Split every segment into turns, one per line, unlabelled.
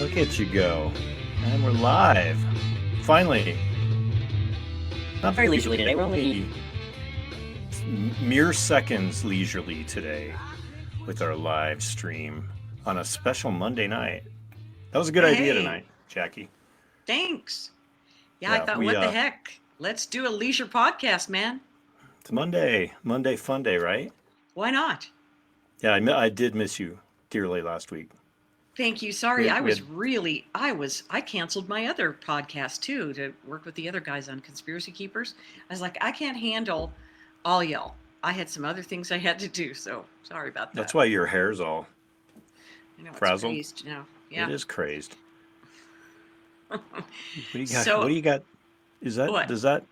Look at you go. And we're live. Finally. Not very leisurely today. We're only mere seconds leisurely today with our live stream on a special Monday night. That was a good idea
Hey,
tonight, Jackie.
thanks. Yeah, I
Yeah,
thought,
we
what the heck? Let's do a leisure podcast, man.
it's Monday fun day, right?
Why not?
Yeah, I did miss you dearly last week.
Thank you.
We
Sorry,
had, we had
I canceled my other podcast too to work with the other guys on Conspiracy Keepers. I was like, I can't handle all y'all. I had some other things I had to do, so sorry about
That's
that.
why your hair's all
I know it's
frazzled.
crazed,
It
Yeah.
is crazed. What do you got? What
So,
do you got? Is that
what?
does that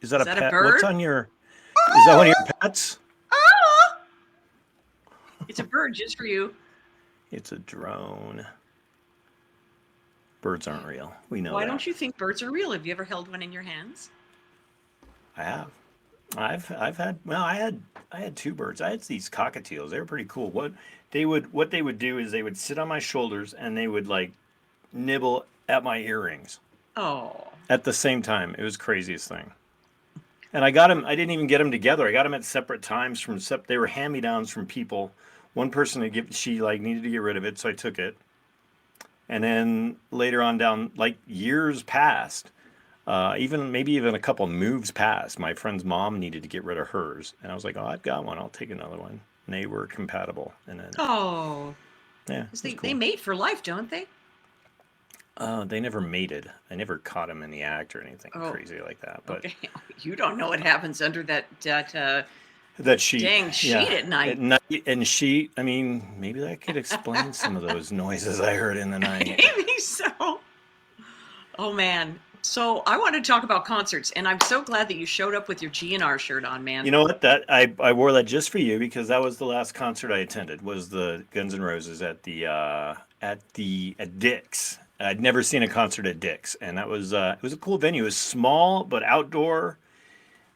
is that
Is
a
that a
pet? What's
bird?
on your Is that one of
Oh!
your pets?
Ah! It's a bird just for you.
It's a drone. Birds aren't real. We know
Why
that.
don't you think birds are real? Have you ever held one in your hands?
I have. I've had I had two birds. I had these cockatiels. They were pretty cool. What they would do is they would sit on my shoulders and they would like nibble at my earrings
Oh,
at the same time. It was the craziest thing. And I got them. I didn't even get them together. I got them at separate times from they were hand-me-downs from people. One person had she like needed to get rid of it, so I took it. And then later on down, like years passed, even maybe even a couple moves past, my friend's mom needed to get rid of hers, and I was like, "Oh, I've got one. I'll take another one." And they were compatible, and then
oh,
yeah, it
'cause
was
they
cool.
mate for life, don't they?
They never mated. I never caught him in the act or anything
Oh,
crazy like that. But
okay. You don't know what happens under that
that sheet,
dang sheet
yeah,
at night.
at night and sheet. I mean, maybe that could explain some of those noises I heard in the night.
Maybe so. Oh man. So I want to talk about concerts, and I'm so glad that you showed up with your GNR shirt on, man.
You know what? That I wore that just for you because that was the last concert I attended. Was the Guns N' Roses at Dick's. I'd never seen a concert at Dick's, and that was it was a cool venue. It was small but outdoor.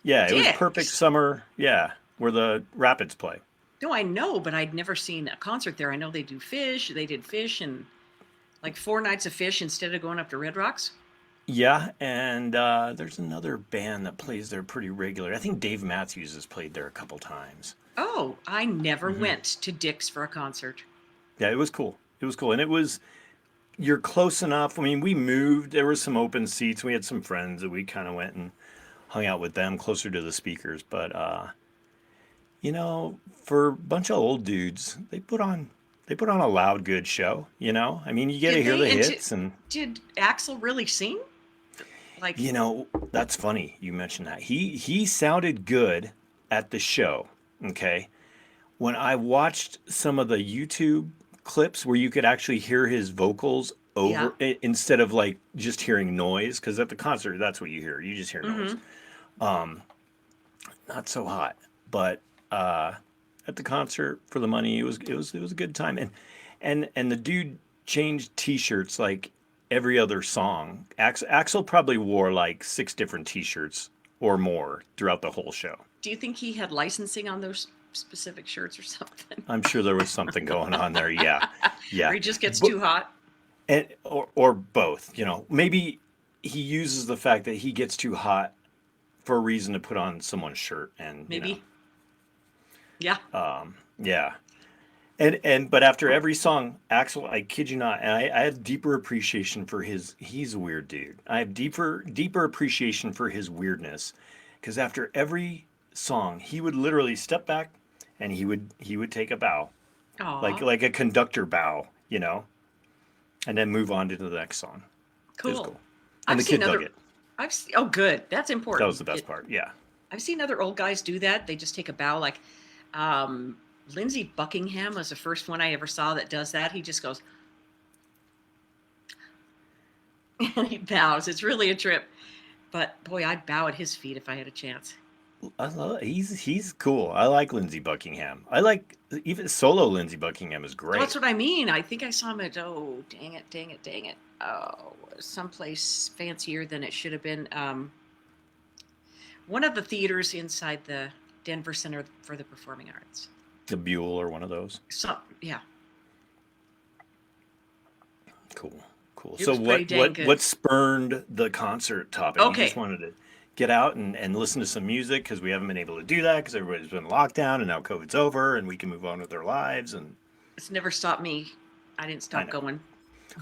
Yeah, it was perfect
Dicks.
summer. Yeah, where the Rapids play.
No, I know, but I'd never seen a concert there. I know they do fish. They did fish and like 4 nights of fish instead of going up to Red Rocks.
Yeah, and there's another band that plays there pretty regular. I think Dave Matthews has played there a couple times.
Oh, I never
Hmm.
went to Dick's for a concert.
Yeah, it was cool. It was cool, and it was you're close enough. I mean, we moved. There was some open seats. We had some friends that we kind of went and hung out with them closer to the speakers. But for a bunch of old dudes, they put on a loud, good show. I mean, you get to
Did
hear
they?
the
And
hits, and
did Axel really sing? Like,
that's funny you mentioned that. He sounded good at the show. Okay, when I watched some of the YouTube clips where you could actually hear his vocals
yeah.
instead of like just hearing noise, because at the concert that's what you hear. You just hear noise.
Mm-hmm.
Not so hot, but uh, at the concert for the money, it was a good time. And the dude changed T-shirts like every other song. Axel probably wore like six different T-shirts or more throughout the whole show.
Do you think he had licensing on those specific shirts or something?
I'm sure there was something going on there. Yeah,
Or
yeah,
he just gets
but
too hot?
or both. Maybe he uses the fact that he gets too hot for a reason to put on someone's shirt, and
Maybe. Yeah.
yeah. And but after every song, Axel, I kid you not, and I have deeper appreciation for he's a weird dude. I have deeper appreciation for his weirdness, because after every song, he would literally step back, and he would take a bow, like
Aw.
like a conductor bow, and then move on to the next song. It was
Cool.
cool, and
I've
the
seen
kid dug
other.
it.
Oh, good. That's
That was
important.
the best part. Yeah.
I've seen other old guys do that. They just take a bow. Like, um, Lindsey Buckingham was the first one I ever saw that does that. He just goes and he bows. It's really a trip. But boy, I'd bow at his feet if I had a chance.
I love he's cool. I like Lindsey Buckingham. I like even solo Lindsey Buckingham is
Well, that's
great.
what I mean. I think I saw him at, oh, dang it, dang it, dang it. Oh, someplace fancier than it should have been. One of the theaters inside the Denver Center for the Performing Arts.
The Buell or one of those.
So, yeah.
Cool. Cool.
It
So
was pretty dang good.
what spurned the concert topic? You just
Okay,
wanted to get out and listen to some music because we haven't been able to do that because everybody's been locked down and now COVID's over and we can move on with our lives. And
it's never stopped me. I didn't
I
stop
know.
going.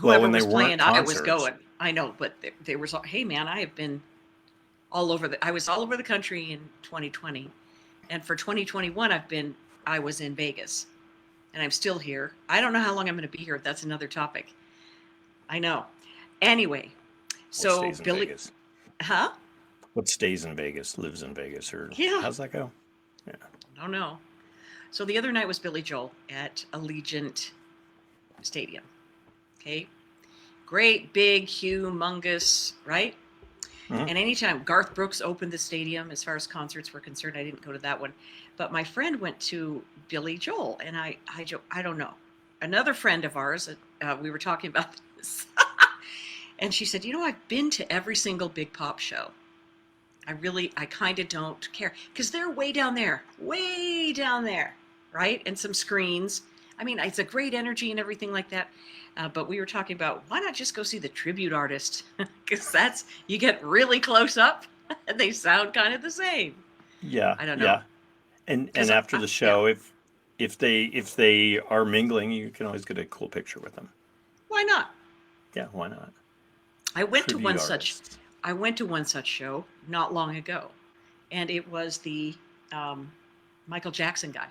Well,
Whoever
when they
was
weren't
playing, I was
concerts,
going. I know, but there was, hey man, I have been all over I was all over the country in 2020. And for 2021, I was in Vegas and I'm still here. I don't know how long I'm going to be here. That's another topic. I know. Anyway,
what
so
stays in
Billy,
Vegas?
huh?
What stays in Vegas, lives in Vegas, or
Yeah,
how's that go? Yeah.
I don't know. So the other night was Billy Joel at Allegiant Stadium. Okay. Great, big, humongous, right?
Mhm.
And anytime Garth Brooks opened the stadium, as far as concerts were concerned, I didn't go to that one. But my friend went to Billy Joel, and I don't know. Another friend of ours, we were talking about this, and she said, I've been to every single Big Pop show. I kind of don't care because they're way down there, right? And some screens. I mean, it's a great energy and everything like that. But we were talking about why not just go see the tribute artist? Because you get really close up and they sound kind of the same.
Yeah,
I don't know.
yeah. And
Because,
after the
yeah,
show, if they are mingling, you can always get a cool picture with them.
why not?
Yeah, why not?
I went to
Tribute
one such,
artists.
I went to one such show not long ago, and it was the um, Michael Jackson guy.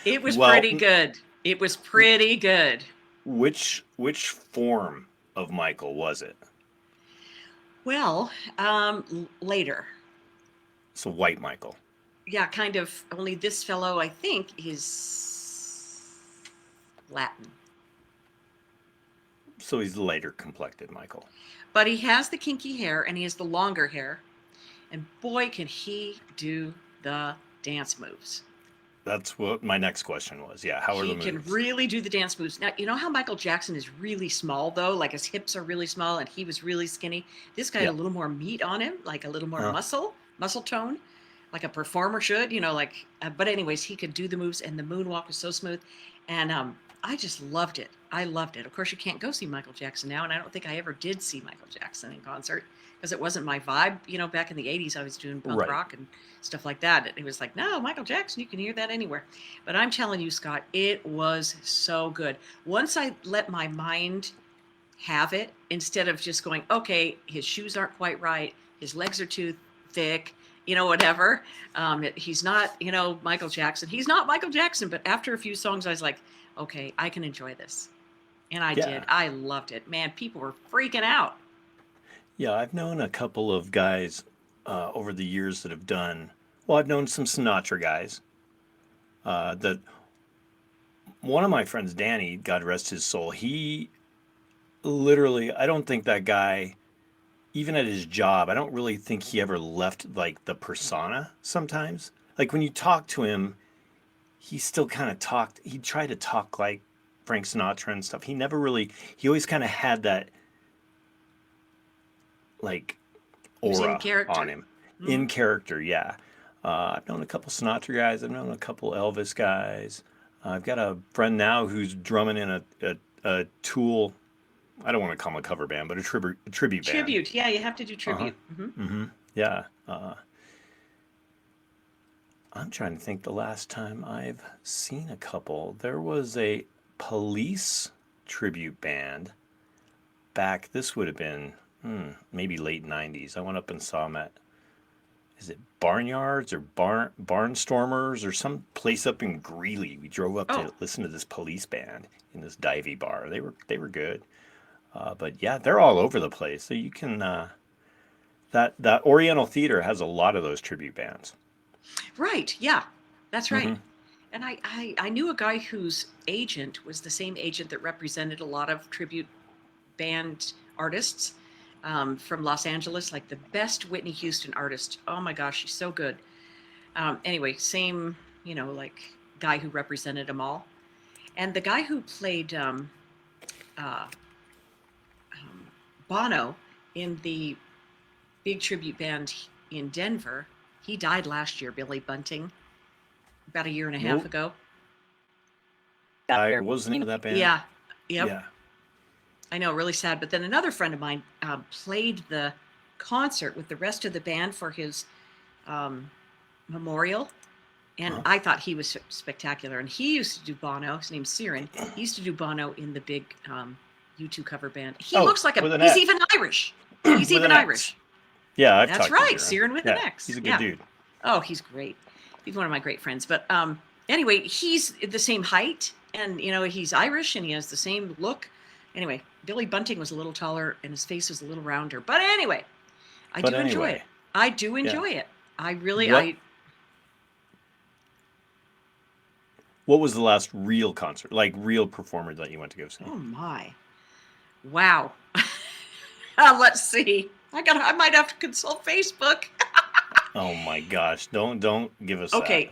It was
Well,
pretty good. It was pretty good.
which form of Michael was it?
Well, later.
So white Michael.
Yeah, kind of. Only this fellow, I think, is Latin.
So he's later complected Michael.
But he has the kinky hair and he has the longer hair. And boy, can he do the dance moves.
That's what my next question was. Yeah, how are the
He can
moves?
really do the dance moves. Now, you know how Michael Jackson is really small, though? Like his hips are really small and he was really skinny. This guy had
Yeah.
a little more meat on him, like a little more
Uh,
muscle tone, like a performer should, but anyways, he could do the moves and the moonwalk was so smooth. And I just loved it. I loved it. Of course, you can't go see Michael Jackson now. And I don't think I ever did see Michael Jackson in concert because it wasn't my vibe. Back in the 80s, I was doing punk
right.
rock and stuff like that. And it was like, no, Michael Jackson, you can hear that anywhere. But I'm telling you, Scott, it was so good. Once I let my mind have it, instead of just going, okay, his shoes aren't quite right, his legs are too thick, whatever. He's not, Michael Jackson. He's not Michael Jackson. But after a few songs, I was like, okay, I can enjoy this. And I did.
Yeah.
I loved it. Man, people were freaking out.
Yeah, I've known a couple of guys over the years that have done. Well, I've known some Sinatra guys. That one of my friends, Danny, God rest his soul, he literally, I don't think that guy, even at his job, I don't really think he ever left like the persona sometimes. Like when you talk to him, he still kind of talked, he tried to talk like Frank Sinatra and stuff. He never really, he always kind of had that like
He was in
aura on
character.
him.
Hmm.
In character, yeah. I've known a couple Sinatra guys. I've known a couple Elvis guys. I've got a friend now who's drumming in a Tool. I don't want to call them a cover band, but a tribute band.
Tribute. Yeah, you have to do
Uh huh.
tribute. Hmm.
Yeah. I'm trying to think the last time I've seen a couple. There was a Police tribute band back. This would have been maybe late '90s. I went up and saw them at, is it Barnyards or Barnstormers or some place up in Greeley. We drove up
Oh,
to listen to this Police band in this divey bar. They were good. But yeah, they're all over the place. So you can that Oriental Theater has a lot of those tribute bands.
right. Yeah, that's right.
Hmm.
And I knew a guy whose agent was the same agent that represented a lot of tribute band artists from Los Angeles, like the best Whitney Houston artist. Oh my gosh, she's so good. Anyway, same, like guy who represented them all. And the guy who played uh, um, Bono in the big tribute band in Denver, he died last year, Billy Bunting, about a year and a half
Well,
ago.
I wasn't into that band.
Yeah, Yep.
Yeah.
I know, really sad. But then another friend of mine played the concert with the rest of the band for his memorial. And
Uh-huh.
I thought he was spectacular. And he used to do Bono. His name's Siren. He used to do Bono in the big U2 cover band. He
Oh,
looks like
with an
he's
X.
even Irish. He's
With
even
an X.
Irish.
Yeah, I've
That's
talked to
right.
Siren.
Siren with
Yeah,
an X.
he's a good
Yeah.
dude.
Oh, he's great. He's one of my great friends. But anyway, he's the same height, and he's Irish, and he has the same look. Anyway, Billy Bunting was a little taller, and his face was a little rounder. But anyway, I
But
do enjoy
anyway,
it. I do
yeah.
enjoy it. I really,
What What was the last real concert, like real performer that you went to go see?
oh my, wow. Let's see. I might have to consult Facebook.
Oh my gosh! Don't give us that.
Okay,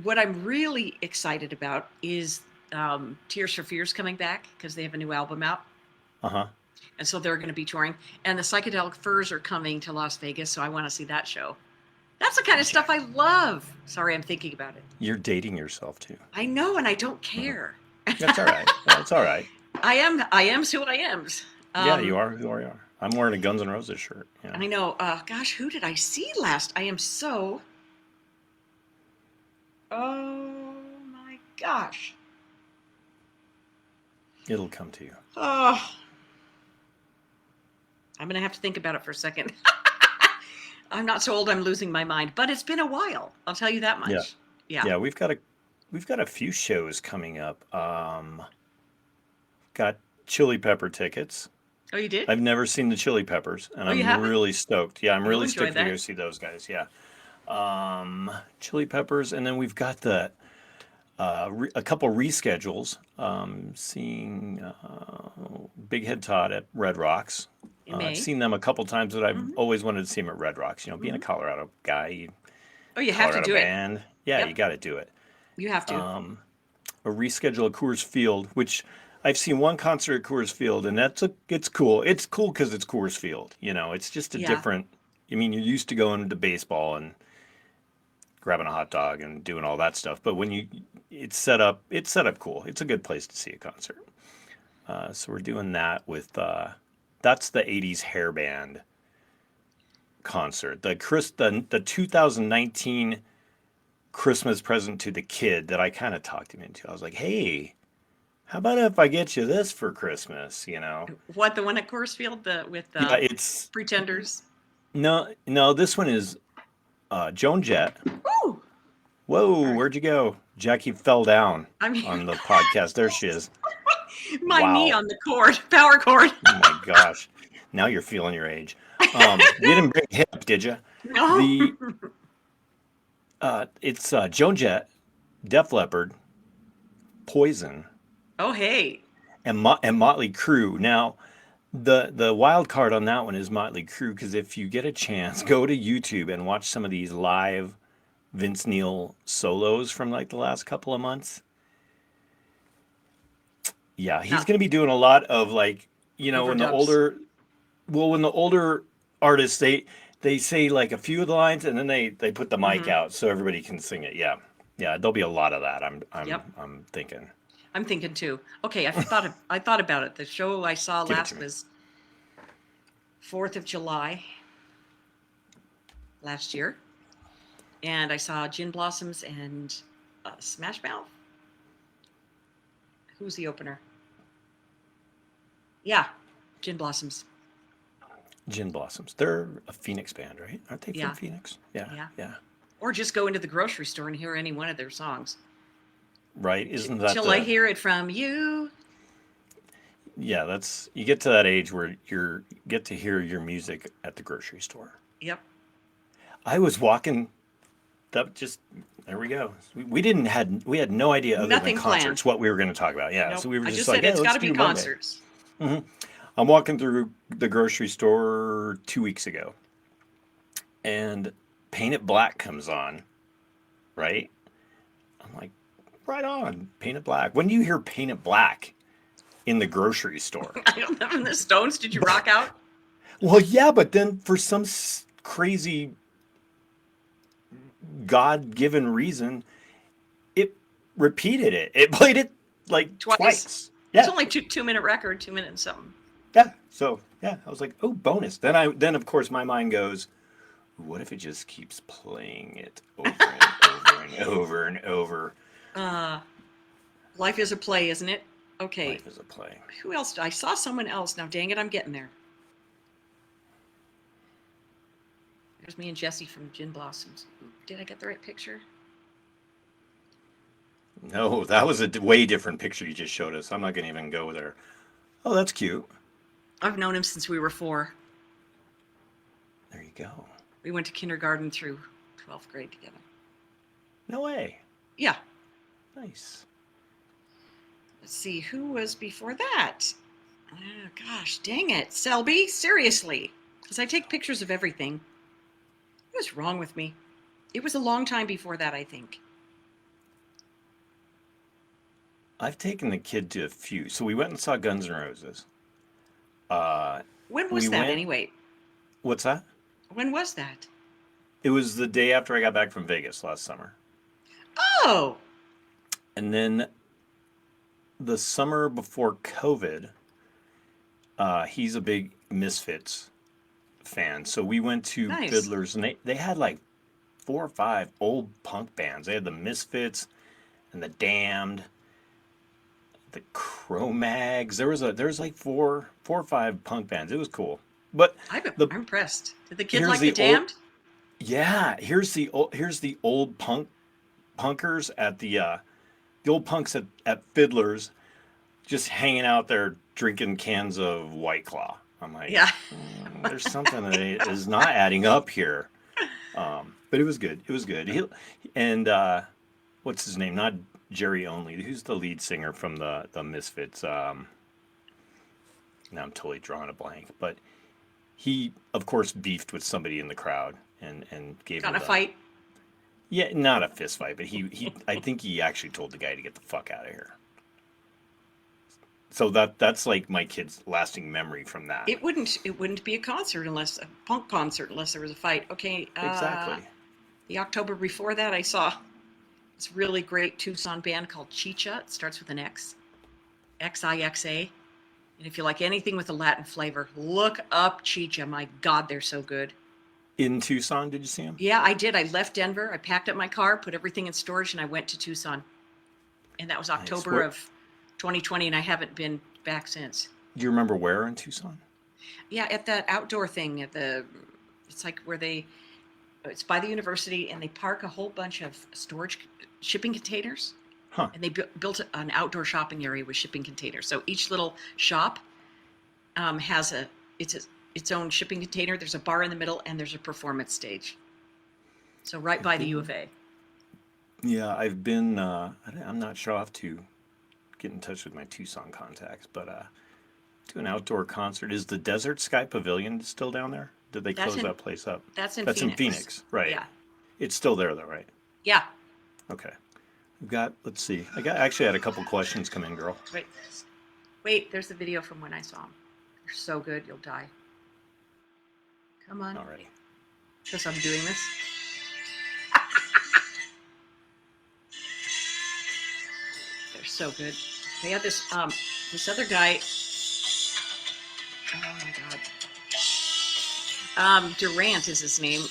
what I'm really excited about is Tears for Fears coming back because they have a new album out.
Uh-huh.
And so they're going to be touring. And the Psychedelic Furs are coming to Las Vegas, so I want to see that show. That's the kind of stuff I love. Sorry, I'm thinking about it.
You're dating yourself too.
I know, and I don't care.
That's all right. That's all right.
I am who I am.
Yeah, you are who you are. I'm wearing a Guns N' Roses shirt. Yeah.
I know. Gosh, who did I see last? I am so. Oh my gosh.
It'll come to you.
Oh. I'm going to have to think about it for a second. I'm not so old I'm losing my mind, but it's been a while. I'll tell you that much.
Yeah.
Yeah.
Yeah, we've got a few shows coming up. Got Chili Pepper tickets.
Oh, you did?
I've never seen the Chili Peppers, and
Oh, you
I'm
haven't?
really stoked. Yeah, I'm
You'll
really
enjoy
stoked to
that.
go see those guys. Yeah. Chili Peppers, and then we've got a couple reschedules. Seeing Big Head Todd at Red Rocks.
In
I've
May.
seen them a couple times, but I've
Mhm.
always wanted to see them at Red Rocks. Being a Colorado guy,
Oh, you have to
Colorado
do it.
band, yeah,
Yep.
you got to do it.
You have to.
A reschedule at Coors Field, which I've seen one concert at Coors Field, and it's cool. It's cool because it's Coors Field. It's just a
Yeah.
different. I mean, you're used to going to baseball and grabbing a hot dog and doing all that stuff, but when it's set up cool. It's a good place to see a concert. So we're doing that with that's the '80s hair band concert. The 2019 Christmas present to the kid that I kind of talked him into. I was like, hey, how about if I get you this for Christmas?
What, the one at Coors Field with
Yeah, it's
Pretenders?
no. This one is Joan Jett.
Ooh,
Whoa, where'd you go? Jackie fell down
I'm
on the podcast. There she is.
my knee
Wow.
on the cord, power cord.
Oh my gosh. Now you're feeling your age. You didn't break a hip, did you?
No.
It's Joan Jett, Def Leppard, Poison,
Oh, hey.
and Motley Crue. Now, the wild card on that one is Motley Crue, because if you get a chance, go to YouTube and watch some of these live Vince Neil solos from like the last couple of months. Yeah, he's
Now-
going to be doing a lot of like, when the
Overdubs.
older artists, they say like a few of the lines and then they put the mic
Mhm.
out so everybody can sing it. Yeah. Yeah, there'll be a lot of that.
Yep.
I'm thinking.
I'm thinking too. Okay, I thought about it. The show I saw
Give it
last
to me.
was 4th of July last year. And I saw Gin Blossoms and Smash Mouth. Who's the opener? Yeah, Gin Blossoms.
Gin Blossoms. They're a Phoenix band, right? Aren't they
Yeah.
from Phoenix? Yeah.
Yeah.
Yeah.
Or just go into the grocery store and hear any one of their songs.
Right? Isn't that
Till I hear it from you.
Yeah, you get to that age where get to hear your music at the grocery store.
Yep.
I was walking there we go. We had no idea other
Nothing
than
planned.
concerts what we were going to talk about. Yeah,
Nope.
so we were
I
just
just
like,
said
"Hey,
it's
let's
got to be
do Monday."
concerts.
I'm walking through the grocery store 2 weeks ago, and Paint It Black comes on, right? I'm like, right on, Paint It Black. When do you hear Paint It Black in the grocery store?
I don't know. The Stones, did you rock out?
Well, yeah, but then for some crazy God-given reason, it repeated it. It played it like
Twice.
twice.
It's
Yeah.
only 2 minute record, 2 minutes and something.
Yeah. So yeah, I was like, oh, bonus. Then of course my mind goes, what if it just keeps playing it over and over and over and over?
Uh, Life is a play, isn't it? Okay.
Life is a play.
Who else? I saw someone else. Now, dang it, I'm getting there. There's me and Jesse from Gin Blossoms. Did I get the right picture?
No, that was a way different picture you just showed us. I'm not gonna even go there. Oh, that's cute.
I've known him since we were 4.
There you go.
We went to kindergarten through 12th grade together.
No way.
Yeah.
Nice.
Let's see, who was before that? Oh, gosh, dang it. Selby, seriously. Because I take pictures of everything. What's wrong with me? It was a long time before that, I think.
I've taken the kid to a few. So we went and saw Guns N' Roses.
When was
We
that,
went.
anyway?
What's that?
When was that?
It was the day after I got back from Vegas last summer.
Oh,
And then the summer before COVID, he's a big Misfits fan. So we went to
nice.
Fiddler's, and they had like 4 or 5 old punk bands. They had the Misfits and the Damned, the Cro-Mags. There was like four or 5 punk bands. It was cool. But
I'm
the
impressed. Did the kid
here's
like The
the old
Damned?
yeah, here's the old punkers at the old punks at Fiddler's just hanging out there drinking cans of White Claw. I'm like,
Yeah.
there's something that is not adding up here. But it was good. It was good. And what's his name? Not Jerry Only. Who's the lead singer from the Misfits? Now I'm totally drawing a blank. But he, of course, beefed with somebody in the crowd and gave
Got
him
in a fight?
yeah, not a fist fight, but he I think he actually told the guy to get the fuck out of here. So that's like my kid's lasting memory from that.
It wouldn't be a concert unless a punk concert unless there was a fight. Okay.
Exactly.
The October before that, I saw this really great Tucson band called Chicha. It starts with an X, Xixa. And if you like anything with a Latin flavor, look up Chicha. My God, they're so good.
In Tucson, did you see him?
Yeah, I did. I left Denver. I packed up my car, put everything in storage, and I went to Tucson. And that was
Nice.
October of 2020, and I haven't been back since.
Do you remember where in Tucson?
Yeah, at that outdoor thing it's like where it's by the university, and they park a whole bunch of shipping containers,
Huh.
and they built an outdoor shopping area with shipping containers. So each little shop has its own shipping container. There's a bar in the middle, and there's a performance stage. So right by the U of A.
Yeah, I've been. I'm not sure. I'll have to get in touch with my Tucson contacts, but to an outdoor concert. Is the Desert Sky Pavilion still down there? Did they
That's
close
in
that place up?
that's in
That's in
Phoenix.
Phoenix, right?
Yeah,
It's still there though, right?
yeah.
Okay. We've got. Let's see. Actually had a couple questions come in, girl.
Wait. There's the video from when I saw them. They're so good, you'll die. Come on,
Alrighty.
because I'm doing this. They're so good. They had this other guy. Oh my God. Durant is his name,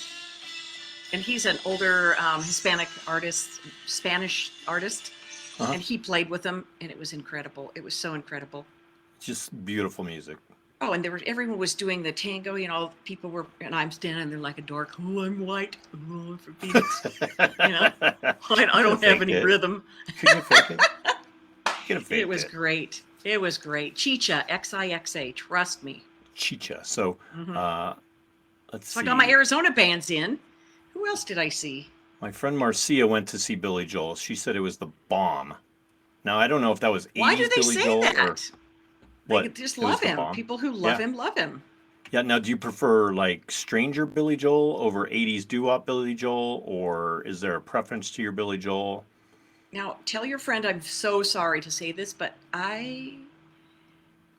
and he's an older Hispanic artist, Spanish artist,
Uh-huh.
and he played with them, and it was incredible. It was so incredible.
Just beautiful music.
Oh, and everyone was doing the tango. People were, and I'm standing there like a dork. Oh, I'm white. Oh, I'm from Phoenix. I don't have any rhythm.
Could you fake it? Could have faked
It was great. It was great. Chicha, Xixa. Trust me.
Chicha. So, let's
So
see.
I got my Arizona bands in. Who else did I see?
My friend Marcia went to see Billy Joel. She said it was the bomb. Now I don't know if that was 80s
Why do they
Billy
say
Joel
that?
or what.
They just
It was
love
the
him.
bomb.
People who love
Yeah.
him love him.
Yeah. Now, do you prefer like Stranger Billy Joel over 80s doo-wop Billy Joel, or is there a preference to your Billy Joel?
Now, tell your friend I'm so sorry to say this, but I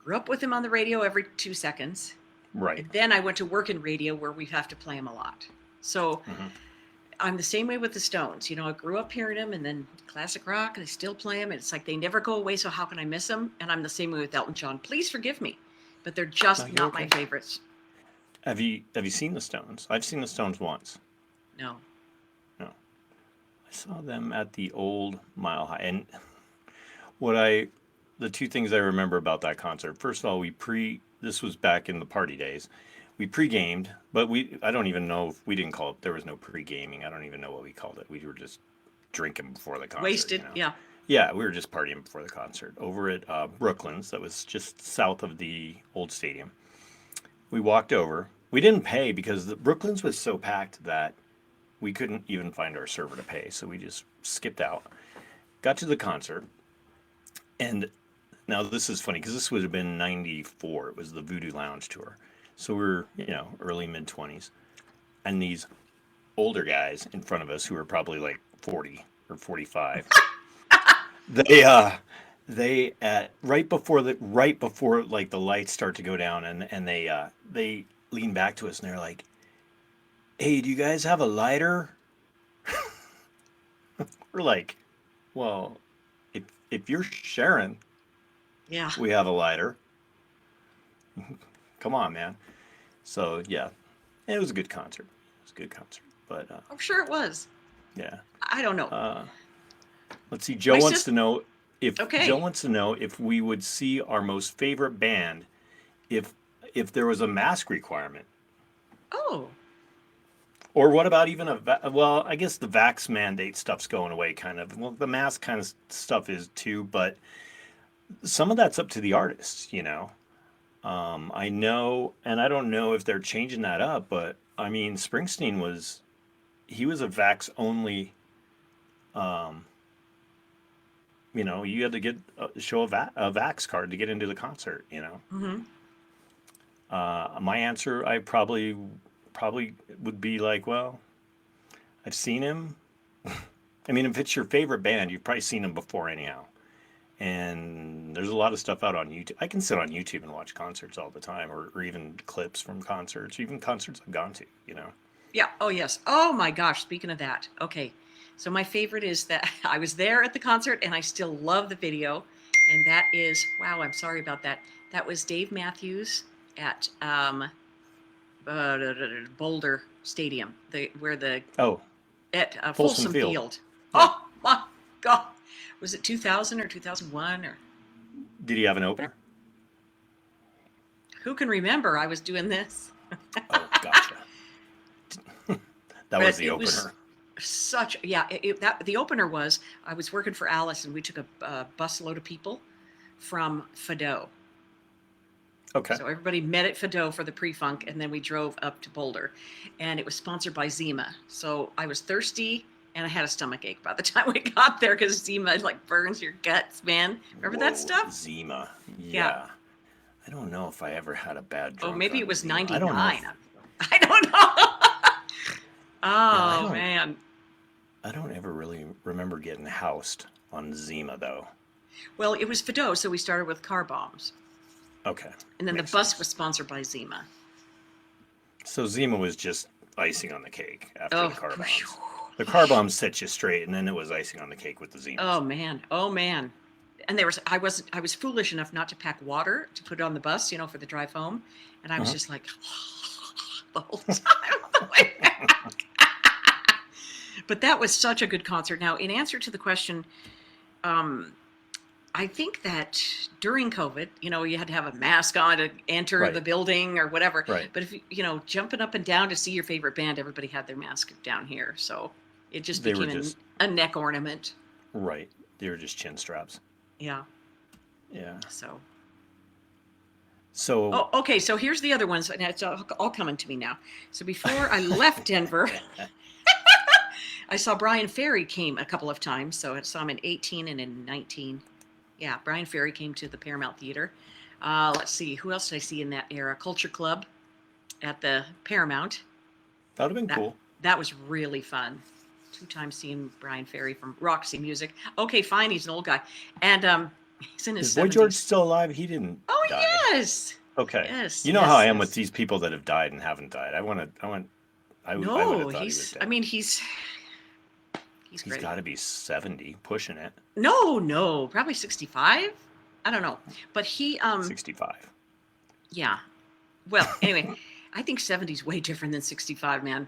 grew up with him on the radio every 2 seconds.
Right.
And then I went to work in radio where we have to play him a lot. So
Mhm.
I'm the same way with the Stones. You know, I grew up hearing them, and then classic rock, they still play them. And it's like they never go away. So how can I miss them? And I'm the same way with Elton John. Please forgive me, but they're
No,
just
you're
not my
okay.
favorites.
Have you seen the Stones? I've seen the Stones once.
No.
No, I saw them at the old Mile High, and what I the two things I remember about that concert. First of all, this was back in the party days. We pre-gamed, but I don't even know if we didn't call it. There was no pre-gaming. I don't even know what we called it. We were just drinking before the concert.
Wasted. Yeah.
Yeah, we were just partying before the concert over at Brooklands. That was just south of the old stadium. We walked over. We didn't pay because the Brooklands was so packed that we couldn't even find our server to pay. So we just skipped out. Got to the concert, and now this is funny because this would have been '94. It was the Voodoo Lounge tour. So we're, early mid 20s. And these older guys in front of us who were probably like 40 or 45. They right before like the lights start to go down, and they lean back to us and they're like, "Hey, do you guys have a lighter?" We're like, "Well, if you're sharing,
Yeah.
we have a lighter. Come on, man." So yeah, it was a good concert. It was a good concert, but
I'm sure it was.
yeah.
I don't know.
Let's see. Joe
My
wants
sis.
to know if
Okay.
Joe wants to know if we would see our most favorite band if there was a mask requirement,
Oh.
or what about even well, I guess the vax mandate stuff's going away, kind of. Well, the mask kind of stuff is too, but some of that's up to the artists, you know. I know, and I don't know if they're changing that up, but I mean, Springsteen he was a vax only. Um, you had to show a vax card to get into the concert.
Hmm.
My answer, I probably would be like, well, I've seen him. I mean, if it's your favorite band, you've probably seen them before anyhow. And there's a lot of stuff out on YouTube. I can sit on YouTube and watch concerts all the time, or even clips from concerts, or even concerts I've gone to.
Yeah. Oh, yes. Oh, my gosh. Speaking of that. Okay. So my favorite is that I was there at the concert and I still love the video. And that is, wow, I'm sorry about that. That was Dave Matthews at Boulder Stadium, where the
Oh,
at
Folsom
Folsom
Field.
Field.
Yeah.
Oh my God, was it 2000 or 2001 or
Did he have an opener?
who can remember? I was doing this,
Oh, gotcha. That was
but
the
it was
opener.
the opener was I was working for Alice and we took a bus load of people from Fado.
Okay.
So everybody met at Fado for the pre-funk, and then we drove up to Boulder, and it was sponsored by Zima. So I was thirsty, and I had a stomach ache by the time we got there because Zima like burns your guts, man. Remember that
Whoa,
stuff?
Zima.
Yeah.
Yeah. I don't know if I ever had a bad
Oh,
drunk
maybe it
on
was
Zima. I don't know.
99. I don't know.
Yeah,
Oh man.
I don't ever really remember getting housed on Zima though.
Well, it was Fado, so we started with car bombs,
Okay.
and then the
Makes
bus
sense.
was sponsored by Zima.
So Zima was just icing on the cake after
Oh.
the car bombs. The car bombs set you straight, and then it was icing on the cake with the Zimas.
Oh man. Oh man. And I was foolish enough not to pack water to put on the bus, for the drive home, and I was
Uh-huh.
just like the whole time on the way back. But that was such a good concert. Now, in answer to the question, um, I think that during COVID, you had to have a mask on to enter
Right.
the building or whatever.
Right.
But if jumping up and down to see your favorite band, everybody had their mask down here, so it just
They were
became
just
a neck ornament.
right. They were just chin straps.
Yeah.
Yeah.
So.
So
Oh, okay. So here's the other ones. And it's all coming to me now. So before I left Denver, I saw Brian Ferry came a couple of times. So I saw him in 18 and in 19. Yeah, Brian Ferry came to the Paramount Theater. Let's see. Who else did I see in that era? Culture Club at the Paramount.
that would have been
That,
cool.
that was really fun. 2 times seeing Brian Ferry from Roxy Music. Okay, fine. He's an old guy. And he's in his
Is Boy
70s.
George still alive? He didn't
Oh,
die.
yes.
Okay.
Yes.
You know
yes,
how I am
yes.
with these people that have died and haven't died. I want I would have
No,
thought he was
I
dead.
mean, he's
He's
great.
got to be 70, pushing it.
No, probably 65. I don't know, but
65.
yeah. Well, anyway, I think 70 is way different than 65, man.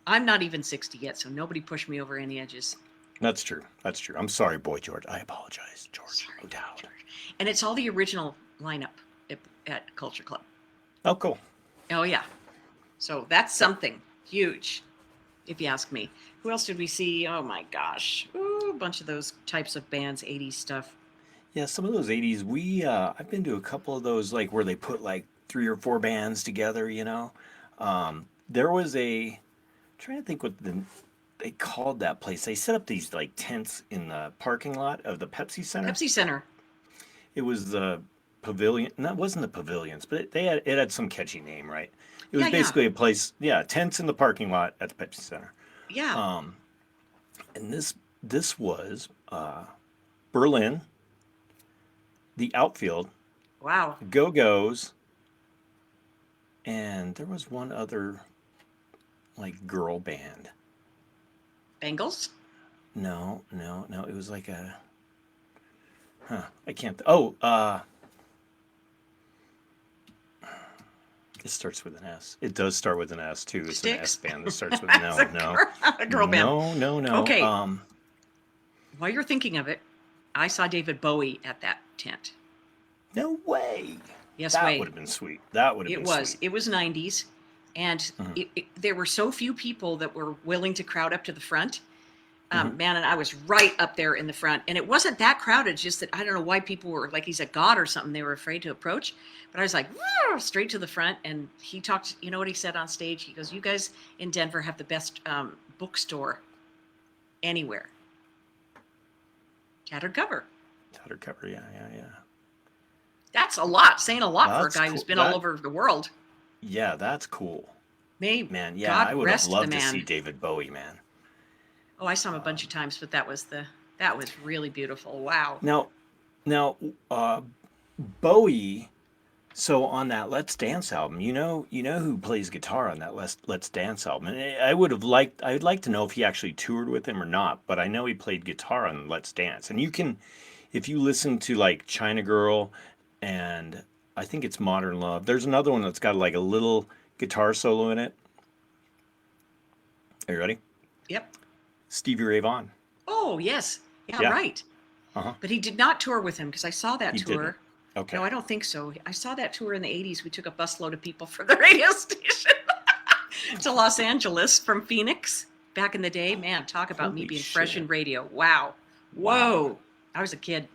I'm not even 60 yet, so nobody pushed me over any edges.
That's true. That's true. I'm sorry, Boy George. I apologize, George
Sorry,
O'Dowd.
George. And it's all the original lineup at Culture Club.
Oh, cool.
Oh yeah, so that's something huge, if you ask me. Who else did we see? Oh my gosh, ooh, a bunch of those types of bands, 80s stuff.
Yeah, some of those 80s, I've been to a couple of those, like where they put like 3 or 4 bands together, you know. There was trying to think what they called that place. They set up these like tents in the parking lot of the Pepsi Center.
Pepsi Center.
It was the pavilion. No, it wasn't the pavilions, but it had some catchy name, right? It was
Yeah.
basically a place, yeah, tents in the parking lot at the Pepsi Center.
Yeah.
Um, and this was Berlin, the Outfield,
Wow.
Go-Go's, and there was one other like girl band.
Bengals.
No, no, no. It was like I can't. It starts with an S. It does start with an S too. It's an S
Sticks.
band that starts with
That's a girl band.
No.
Okay. While you're thinking of it, I saw David Bowie at that tent.
No way.
Yes,
That
way.
would have been sweet. That would have
It
been
was.
sweet.
It was 90s, and there were so few people that were willing to crowd up to the front. Man, and I was right up there in the front, and it wasn't that crowded. Just that I don't know why people were like he's a god or something. They were afraid to approach, but I was like straight to the front. And he talked. You know what he said on stage? He goes, "You guys in Denver have the best bookstore anywhere." Tattered cover.
Tattered cover. Yeah.
That's a lot. Saying a lot for a
That's
guy who's
cool.
been all over the world.
Yeah, that's cool. Man, yeah,
God
I would have
rest the
loved to
man.
see David Bowie, man.
Oh, I saw him a bunch of times, but that was really beautiful. Wow.
Now, Bowie. So on that Let's Dance album, you know who plays guitar on that Let's Dance album, and I'd like to know if he actually toured with him or not. But I know he played guitar on Let's Dance, and you can, if you listen to like China Girl, and I think it's Modern Love. There's another one that's got like a little guitar solo in it. Are you ready?
Yep.
Stevie Ray Vaughan.
Oh, yes. Yeah,
Yeah.
right.
Uh-huh.
But he did not tour with him because I saw that
He
tour.
didn't. Okay.
No, I don't think so. I saw that tour in the 80s. We took a busload of people from the radio station to Los Angeles from Phoenix back in the day. Man, talk about me
Holy
being fresh
shit.
in radio. Wow.
Wow.
Whoa. I was a kid.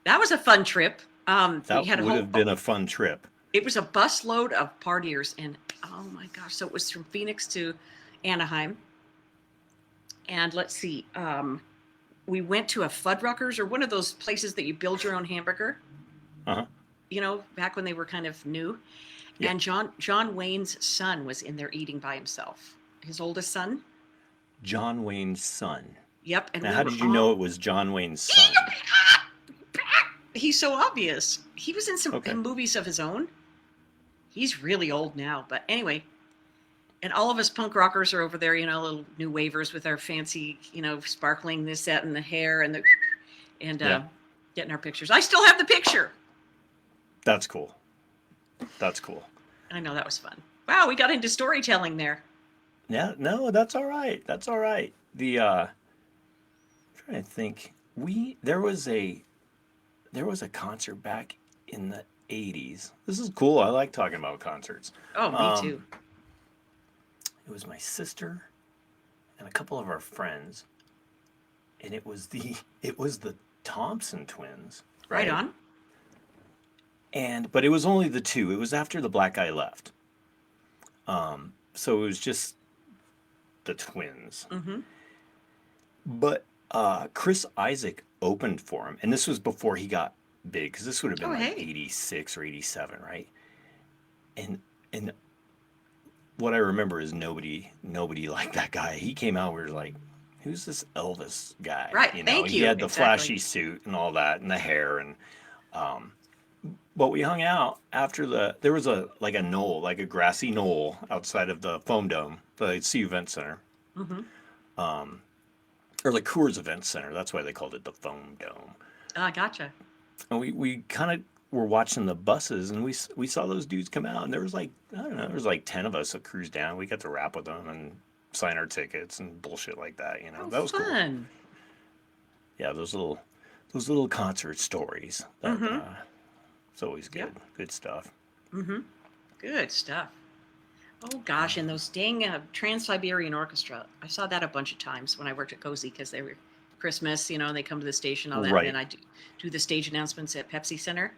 That was a fun trip.
That
we had
would have been a fun trip.
It was a busload of partiers, and oh my gosh, so it was from Phoenix to Anaheim. And let's see, we went to a Fuddruckers, or one of those places that you build your own hamburger.
Uh-huh.
You know, back when they were kind of new.
Yeah.
And John Wayne's son was in there eating by himself. His oldest son.
John Wayne's son.
Yep. And
Now,
we
how
were
did you know it was John Wayne's son?
He's so obvious. He was in some
Okay.
movies of his own. He's really old now, but anyway. And all of us punk rockers are over there, you know, little new wavers with our fancy, you know, sparkling this, that, and the hair and
Yeah.
getting our pictures. I still have the picture.
That's cool. That's cool.
I know that was fun. Wow, we got into storytelling there.
Yeah, no, that's all right. That's all right. I'm trying to think. There was a concert back in the 80s. This is cool. I like talking about concerts.
Oh, me too.
It was my sister and a couple of our friends, and it was the Thompson twins.
Right on.
But it was only the two. It was after the black guy left. So it was just the twins.
Mm-hmm.
But Chris Isaac opened for him, and this was before he got big, because this would have been like
hey.
86 or 87, right? And what I remember is nobody liked that guy. He came out, we were like, who's this Elvis guy?
Right,
You know,
thank
he
you,
had the
exactly.
flashy suit and all that, and the hair, and But we hung out after there was a like a knoll, like a grassy knoll outside of the Foam Dome, the CU Event Center,
Mm-hmm.
um, or like Coors Event Center. That's why they called it the Foam Dome.
Ah, gotcha.
And we kind of were watching the buses, and we saw those dudes come out, and there was like, I don't know, there was like 10 of us that cruised down. We got to rap with them and sign our tickets and bullshit like that.
Oh,
That was cool.
fun.
Yeah, those little concert stories. That
Mm-hmm.
it's always
Yep.
good stuff.
Mm-hmm. Good stuff. Oh gosh, and those dang Trans-Siberian Orchestra. I saw that a bunch of times when I worked at Cozy because they were Christmas, they come to the station, all that, and then
Right.
I do the stage announcements at Pepsi Center.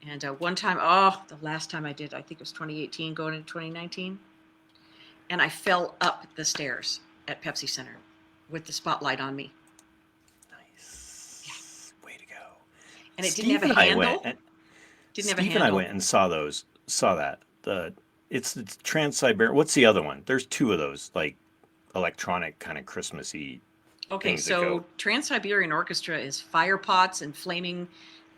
And one time, oh, the last time I did, I think it was 2018, going into 2019, and I fell up the stairs at Pepsi Center with the spotlight on me.
Nice. Way to go.
And it didn't
Steve
have
and
a
I went
handle.
and
Didn't have a
Steve and I
handle.
went and saw that. It's the Trans-Siberian. What's the other one? There's two of those like electronic kind of Christmassy
Okay,
things that go.
so Trans-Siberian Orchestra is fire pots and flaming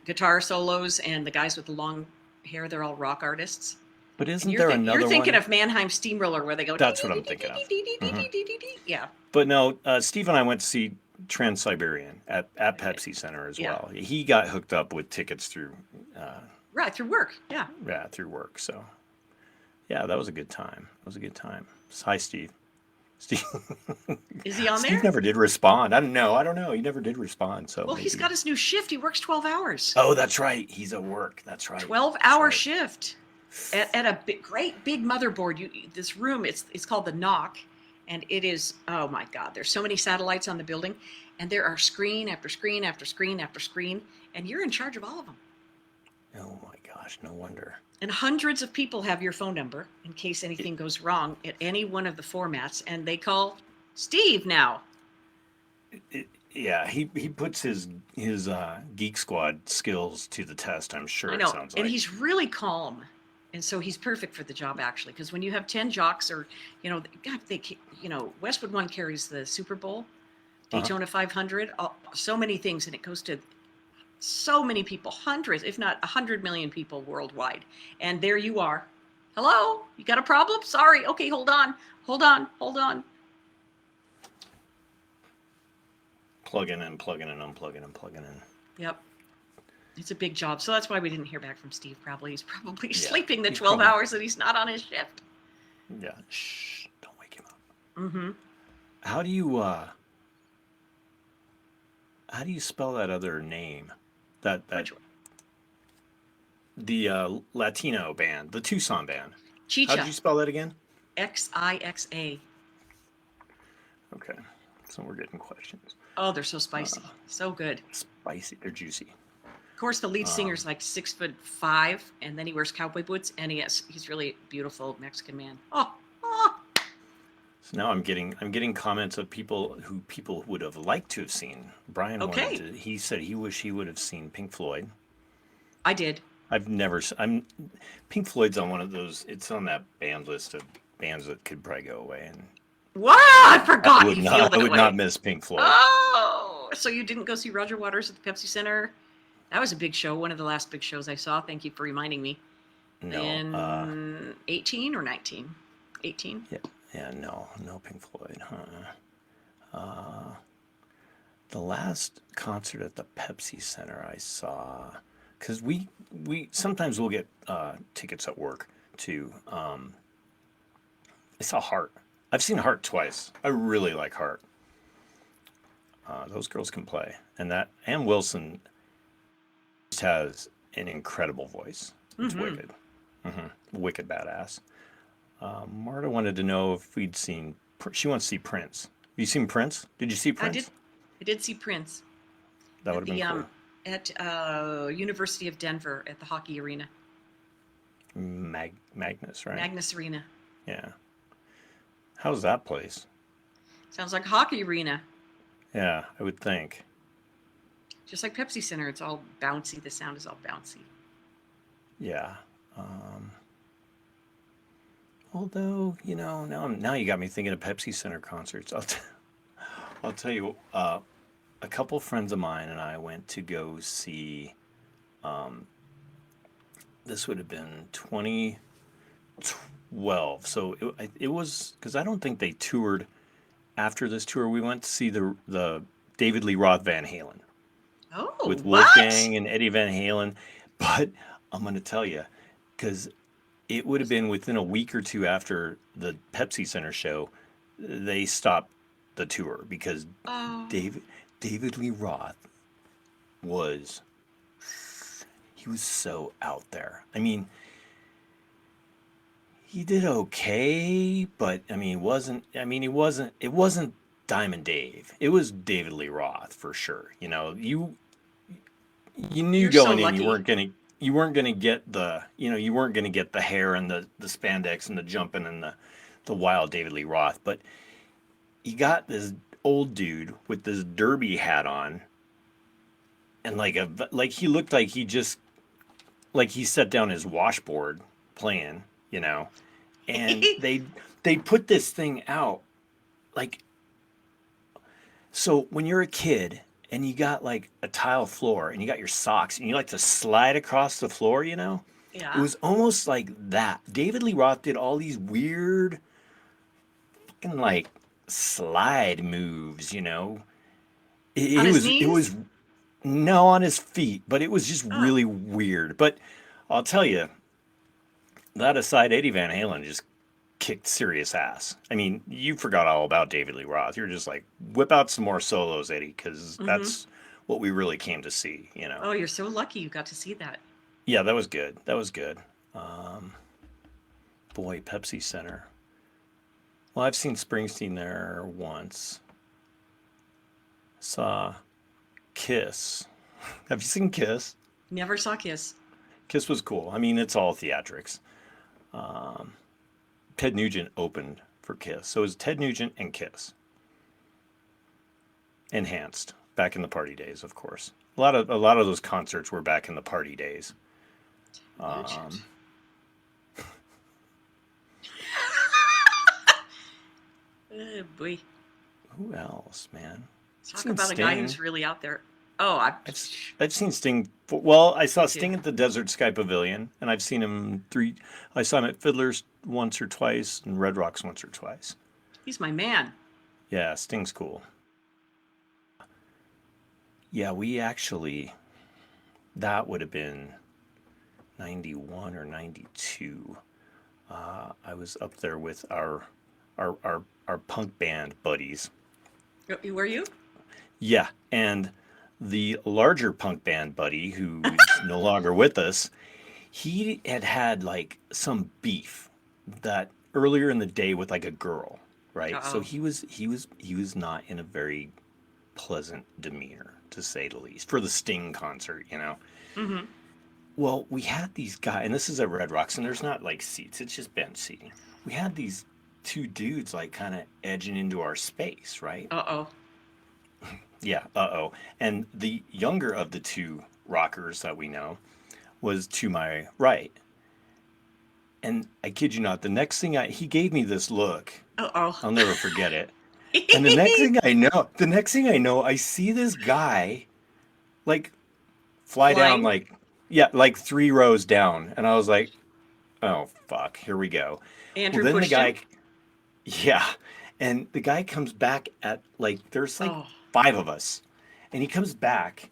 guitar solos, and the guys with the long hair, they're all rock artists.
But
And
isn't
you're
there
you're
another
thinking
one?
of Mannheim Steamroller, where they go dee
That's
dee
what
dee
I'm
dee
thinking
dee
of.
dee dee dee
Hmm.
dee dee dee dee. Yeah,
But no, Steve and I went to see Trans-Siberian at
okay,
Pepsi Center as
yeah,
well. He got hooked up with tickets uh,
right through work. Yeah,
through work. So yeah, that was a good time. It was a good time. Hi, Steve. Steve,
is he on
Steve
there?
never did respond. I don't know. I don't know. He never did respond. So
Well, he's
maybe.
got his new shift. He works 12 hours.
Oh, that's right. He's at work. That's right. That's
12-hour
right.
shift at a great big motherboard. This room, it's called the Knock, and it is, oh my God, there's so many satellites on the building, and there are screen after screen after screen after screen, and you're in charge of all of them.
Oh my gosh, no wonder.
And hundreds of people have your phone number in case
It,
anything goes wrong at any one of the formats, and they call Steve now.
yeah, he puts his Geek Squad skills to the test. I'm sure
I
it
know,
sounds
and
like.
he's really calm, and so he's perfect for the job actually. Because when you have 10 jocks, or God, Westwood One carries the Super Bowl,
Uh-huh.
Daytona 500, so many things, and it goes to so many people, hundreds, if not 100 million people worldwide. And there you are. Hello, you got a problem? Sorry. Okay, hold on, hold on, hold on.
Plugging in, plugging in, unplugging and plugging in.
Yep. It's a big job. So that's why we didn't hear back from Steve. Probably he's probably
Yeah,
sleeping the
he's
12
probably.
hours that he's not on his shift.
Yeah. Shh. Don't wake him up.
Mm-hmm.
How do you uh how do you spell that other name? That
Which one?
the Latino band, the Tucson band. How did
Chicha.
you spell that again?
Xixa.
Okay. So we're getting questions.
Oh, they're so
Uh,
spicy. So good.
Spicy. They're juicy.
Of course, the lead
Um,
singer's like 6'5", and then he wears cowboy boots, and he's really a beautiful Mexican man. Oh.
so now I'm getting comments of people would have liked to have seen. Brian
Okay.
he said he wished he would have seen Pink Floyd.
I did.
I've never I'm Pink Floyd's on one of those, it's on that band list of bands that could probably go away, and
Wow, I
I
forgot
would
you
not
feel
I
that
would not
way.
miss Pink Floyd.
Oh, so you didn't go see Roger Waters at the Pepsi Center? That was a big show. One of the last big shows I saw. Thank you for reminding me.
No.
In 18 or 19? 18?
Yeah, yeah, no Pink Floyd. Uh, the last concert at the Pepsi Center I saw, because we sometimes we'll get tickets at work to. I saw Heart. I've seen Heart twice. I really like Heart. Those girls can play, and that Ann Wilson just has an incredible voice. It's
Mm-hmm.
wicked, wicked badass. Marta wanted to know if we'd seen. She wants to see Prince. Have you seen Prince? Did you see
I did.
Prince?
I did see Prince
That
at
would have
the
been cool.
University of Denver at the hockey arena,
Magnus, right?
Magnus Arena.
Yeah. How's that place?
Sounds like a hockey arena,
Yeah, I would think.
just like Pepsi Center. It's all bouncy. The sound is all bouncy.
Yeah. Although, now you got me thinking of Pepsi Center concerts. I'll tell you, a couple friends of mine and I went to go see this would have been 2012. So it was because I don't think they toured after this tour. We went to see the David Lee Roth Van Halen
Oh,
with
what?
Wolfgang and Eddie Van Halen. But I'm going to tell you, because it would have been within a week or two after the Pepsi Center show, they stopped the tour because
Oh,
David David Lee Roth was he was so out there. I mean, he did okay, but I mean, it wasn't Diamond Dave. It was David Lee Roth for sure. You knew
you're so
going in
lucky.
you weren't gonna get you weren't gonna get the hair and the spandex and the jumping and the wild David Lee Roth, but you got this old dude with this derby hat on and like he looked like he just like he set down his washboard playing, and they put this thing out like so when you're a kid and you got like a tile floor and you got your socks and you like to slide across the floor, it
Yeah.
was almost like that. David Lee Roth did all these weird fucking like slide moves,
On his
it
knees?
was no on his feet, but it was just
Oh,
really weird. But I'll tell you, that aside, Eddie Van Halen just kicked serious ass. I mean, you forgot all about David Lee Roth. You're just like, whip out some more solos, Eddie, because
mm-hmm.
that's what we really came to see.
Oh, you're so lucky you got to see that.
Yeah, that was good. That was good. Um, Boy, Pepsi Center. Well, I've seen Springsteen there once. Saw Kiss. Have you seen Kiss?
Never saw Kiss.
Kiss was cool. I mean, it's all theatrics. Ted Nugent opened for Kiss. So it was Ted Nugent and Kiss. Enhanced. Back in the party days, of course. A lot of those concerts were back in the party days. Um,
Nugent. Oh boy.
who else, man? I've
Talk
seen
about a guy
Sting.
who's really out there. Oh, I.
I've seen Sting. Well, I
Me
saw
too.
Sting at the Desert Sky Pavilion, and I've seen him three. I saw him at Fiddler's once or twice, and Red Rocks once or twice.
He's my man.
Yeah, Sting's cool. Yeah, we actually that would have been 91 or 92. I was up there with our punk band buddies.
Were you?
Yeah, and the larger punk band buddy who's no longer with us, he had like some beef that earlier in the day with like a girl,
Uh
right? So
oh.
he was not in a very pleasant demeanor to say the least for the Sting concert.
Mm-hmm.
Well, we had these guys, and this is at Red Rocks, and there's not like seats, it's just bench seating. We had these two dudes like kind of edging into our space, right?
Uh oh.
Yeah, uh-oh. And the younger of the two rockers that we know was to my right. And I kid you not, the next thing he gave me this look.
Uh oh.
I'll never forget it. And the next thing I know, I see this guy like fly down
Flying.
like yeah, like 3 rows down. And I was like, oh fuck, here we go. Well,
Andrew
then the
pushed him.
guy yeah. And the guy comes back at like there's like
Oh.
five of us. And he comes back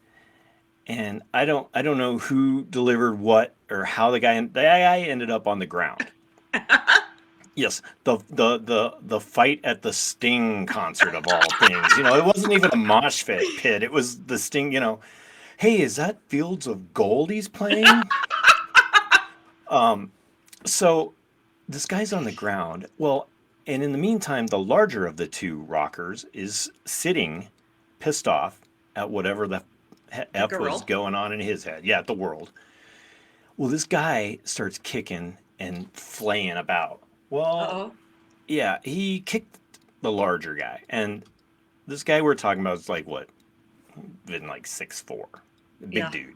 and I don't know who delivered what or how the guy ended up on the ground. Yes, the fight at the Sting concert of all things. It wasn't even a mosh pit. It was the Sting. Hey, is that Fields of Gold he's playing? Um, so this guy's on the ground. Well, and in the meantime, the larger of the two rockers is sitting, pissed off at whatever the
The
f was
girl.
going on in his head. Yeah, at the world. Well, this guy starts kicking and flaying about.
Uh
Well,
oh.
yeah, he kicked the larger guy, and this guy we're talking about is like what, been like 6'4", a big
Yeah.
dude.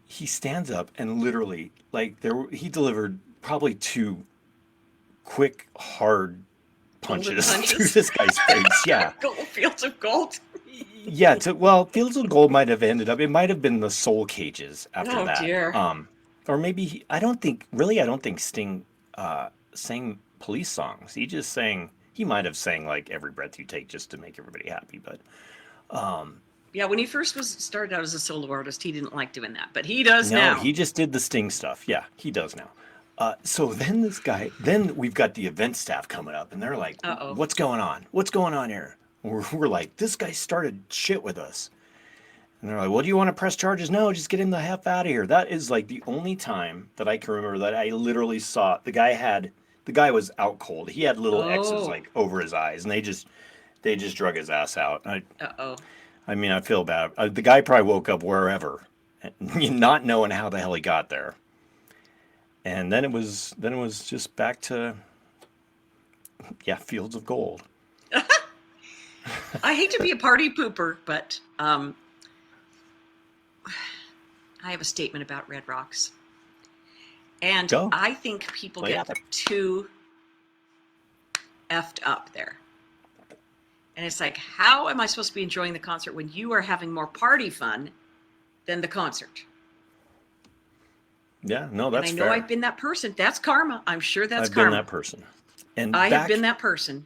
He stands up and literally, like he delivered probably two quick, hard
Golden
punches to
punches.
this guy's face. Yeah,
Gold fields of gold.
yeah. Well, Fields of Gold might have ended up. It might have been the soul cages after
Oh
that.
dear.
or maybe I don't think Sting sang police songs. He just sang. He might have sang like "Every Breath You Take" just to make everybody happy, but
Yeah, when he first was started out as a solo artist, he didn't like doing that, but he does
no,
now.
he just did the Sting stuff. Yeah, he does now. So then then we've got the event staff coming up, and they're like,
Uh-oh.
"What's going on? What's going on here?" We're like, "This guy started shit with us," and they're like, "Well, do you want to press charges?" No, just get him the heck out of here. That is like the only time that I can remember that I literally saw the guy was out cold. He had little X's
Oh.
like over his eyes, and they just drug his ass out.
Uh-oh.
I mean, I feel bad. The guy probably woke up wherever, not knowing how the hell he got there. And then it was just back to yeah, fields of gold.
I hate to be a party pooper, but I have a statement about Red Rocks. And
Go.
I think people
Lay
get
out
too effed up there. And it's like, how am I supposed to be enjoying the concert when you are having more party fun than the concert?
Yeah, no,
And
that's
I know
fair.
I've been that person. That's karma. I'm sure that's
I've been
karma.
that person. And
I have
back
been that person.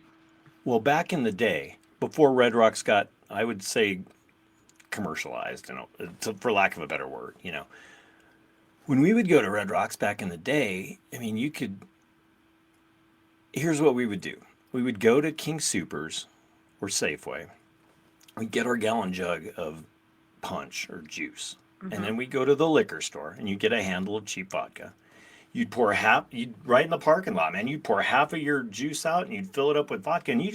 well, back in the day, before Red Rocks got, I would say, commercialized, for lack of a better word, when we would go to Red Rocks back in the day, I mean, here's what we would do. We would go to King Soopers or Safeway. We'd get our gallon jug of punch or juice. And
Mm-hmm.
then we'd go to the liquor store and you'd get a handle of cheap vodka. You'd right in the parking lot, man, you'd pour half of your juice out and you'd fill it up with vodka and you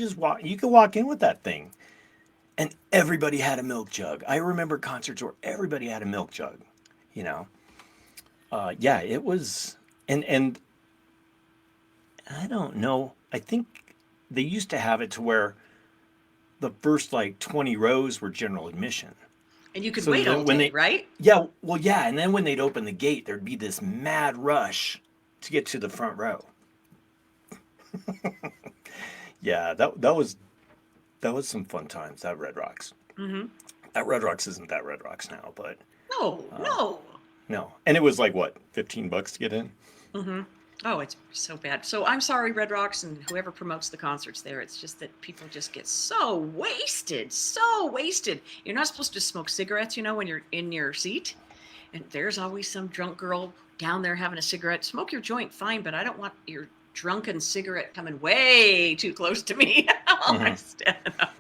could walk in with that thing. And everybody had a milk jug. I remember concerts where everybody had a milk jug, you know. Yeah, it was, and I don't know. I think they used to have it to where the first like 20 rows were general admission.
And you could
So
wait all
then when
day,
they,
right?
yeah, well, yeah, and then when they'd open the gate, there'd be this mad rush to get to the front row. Yeah, that was some fun times. That Red Rocks.
Mm-hmm.
That Red Rocks isn't that Red Rocks now, but
No, no.
no. And it was like what, $15 to get in?
Mm-hmm. Oh, it's so bad. So I'm sorry, Red Rocks, and whoever promotes the concerts there. It's just that people just get so wasted, so wasted. You're not supposed to smoke cigarettes, when you're in your seat. And there's always some drunk girl down there having a cigarette. Smoke your joint, fine, but I don't want your drunken cigarette coming way too close to me. I
Hmm.
stand up.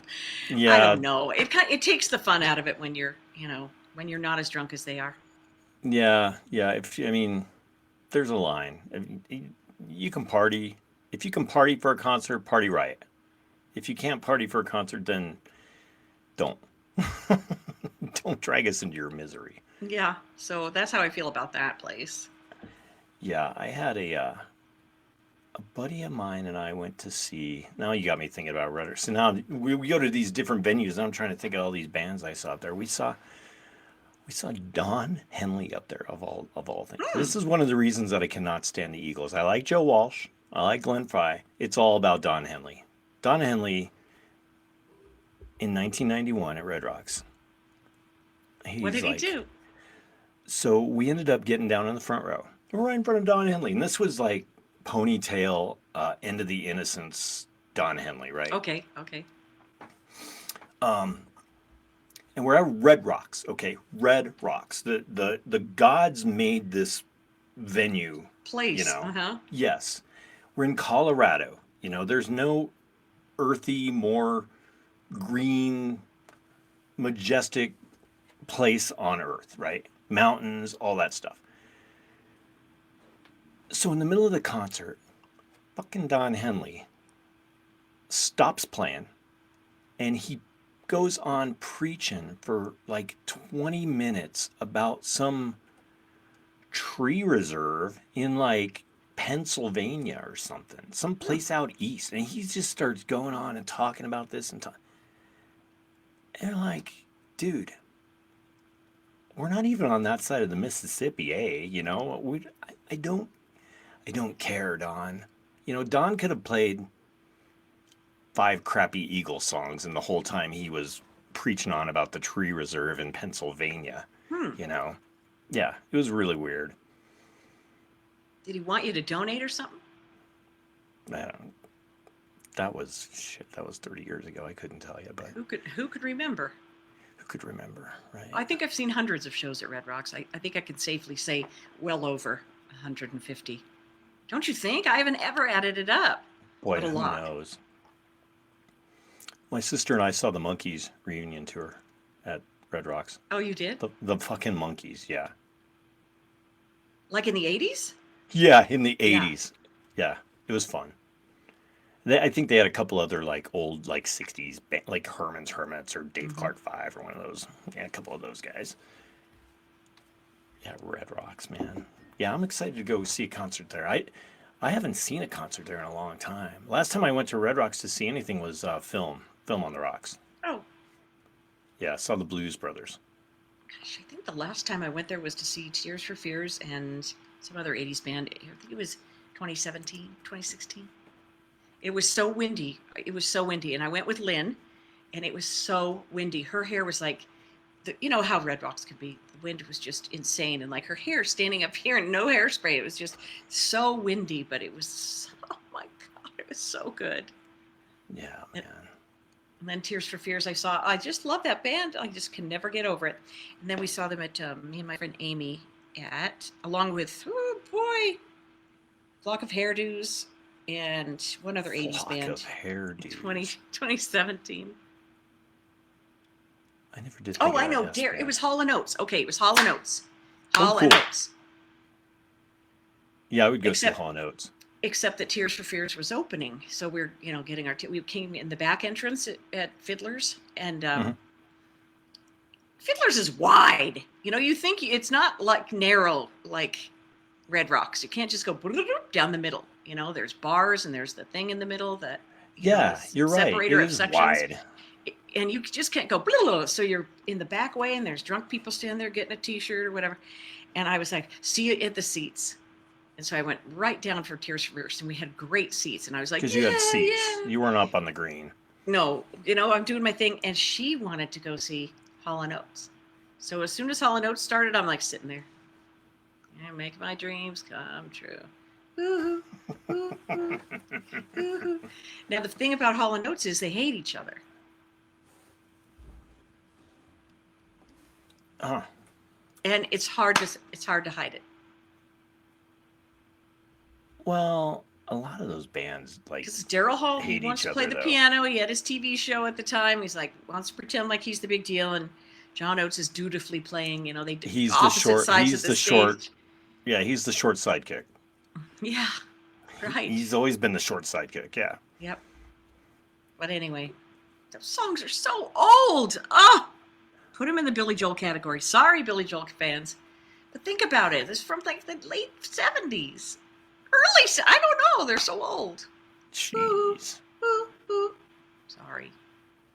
I
Yeah,
don't know. It takes the fun out of it when when you're not as drunk as they are.
yeah. I mean, there's a line. You can party. If you can party for a concert, party right. If you can't party for a concert, then don't. Don't drag us into your misery.
Yeah, so that's how I feel about that place.
Yeah, I had a buddy of mine and I went to see. Now you got me thinking about Rudder. So now we go to these different venues. And I'm trying to think of all these bands I saw up there. We saw Don Henley up there of all things.
Hmm.
This is one of the reasons that I cannot stand the Eagles. I like Joe Walsh. I like Glenn Frey. It's all about Don Henley. Don Henley in 1991 at Red Rocks.
What
He's
did he
like,
do?
so we ended up getting down in the front row. We're right in front of Don Henley. And this was like ponytail, end of the innocence Don Henley, right?
Okay, okay.
Um, and we're at Red Rocks. Okay, Red Rocks. The gods made this venue, you
Place.
know.
Uh-huh.
Yes. We're in Colorado. There's no earthy, more green, majestic place on earth, right? Mountains, all that stuff. So in the middle of the concert, fucking Don Henley stops playing and he goes on preaching for like 20 minutes about some tree reserve in like Pennsylvania or something, some place out east. And he just starts going on and talking about this and talking. And like, dude, we're not even on that side of the Mississippi, eh? I don't care, Don. Don could have played 5 crappy Eagle songs and the whole time he was preaching on about the tree reserve in Pennsylvania,
Hmm.
Yeah, it was really weird.
Did he want you to donate or something?
I don't, that was shit. That was 30 years ago. I couldn't tell you, but
Who could remember?
who could remember, right?
I think I've seen hundreds of shows at Red Rocks. I think I can safely say well over 150. Don't you think? I haven't ever added it up.
Boy,
But a
who
lot.
knows? My sister and I saw the Monkees reunion tour at Red Rocks.
Oh, you did?
The fucking Monkees, yeah.
Like in the 80s?
Yeah, in the
Yeah.
80s. Yeah, it was fun. I think they had a couple other like old like 60s like Herman's Hermits or Dave
Mm-hmm.
Clark 5 or one of those. Yeah, a couple of those guys. Yeah, Red Rocks, man. Yeah, I'm excited to go see a concert there. I haven't seen a concert there in a long time. Last time I went to Red Rocks to see anything was Film on the Rocks.
Oh,
Yeah, I saw the Blues Brothers.
gosh, I think the last time I went there was to see Tears for Fears and some other 80s band. I think it was 2017, 2016. It was so windy. It was so windy. And I went with Lynn, and it was so windy. Her hair was like, you know how Red Rocks could be. The wind was just insane. And like her hair standing up here and no hairspray. It was just so windy, but it was, oh my God, it was so good.
Yeah,
And,
man.
and then Tears for Fears, I just love that band. I just can never get over it. And then we saw them at, me and my friend Amy along with, oh boy, Flock of Hairdos and one other 80s
Flock
band.
of hairdos.
2017.
I never did.
Oh,
think
I
of
know.
that
Dare.
band.
It was Hall and Oates. Okay, it was Hall and Oates.
Oh,
Hall
cool.
and Oates.
Yeah, I would go
Except-
see Hall and Oates.
Except that Tears for Fears was opening, so we're getting we came in the back entrance at Fiddler's, and
Mhm.
Fiddler's is wide. You think it's not like narrow like Red Rocks. You can't just go down the middle. There's bars and there's the thing in the middle that
Yeah, you're right.
separator
It
of
is
sections.
wide.
And you just can't go so you're in the back way and there's drunk people standing there getting a t-shirt or whatever. And I was like, see you at the seats. And so I went right down for Tears for Fears, and we had great seats. And I was like,
Because you had seats.
yeah.
You weren't up on the green.
No, I'm doing my thing. And she wanted to go see Hall and Oates. So as soon as Hall and Oates started, I'm like sitting there. Yeah, make my dreams come true. Woo-hoo, woo-hoo, woo-hoo. Now the thing about Hall and Oates is they hate each other.
Oh,
And it's hard to hide it.
well, a lot of those bands like
Because Daryl Hall, he
hate
wants
each
to play
other,
the
though.
piano. He had his TV show at the time. He's like, wants to pretend like he's the big deal. And John Oates is dutifully playing, they do
He's the
opposite
short-
sides
he's
of the
the
stage.
short- Yeah, he's the short sidekick.
Yeah, right.
He's always been the short sidekick. Yeah.
Yep. But anyway, those songs are so old. Oh, put him in the Billy Joel category. Sorry, Billy Joel fans. But think about it. It's from like the late 70s. I don't know. They're so old.
Jeez.
Ooh, ooh. Sorry.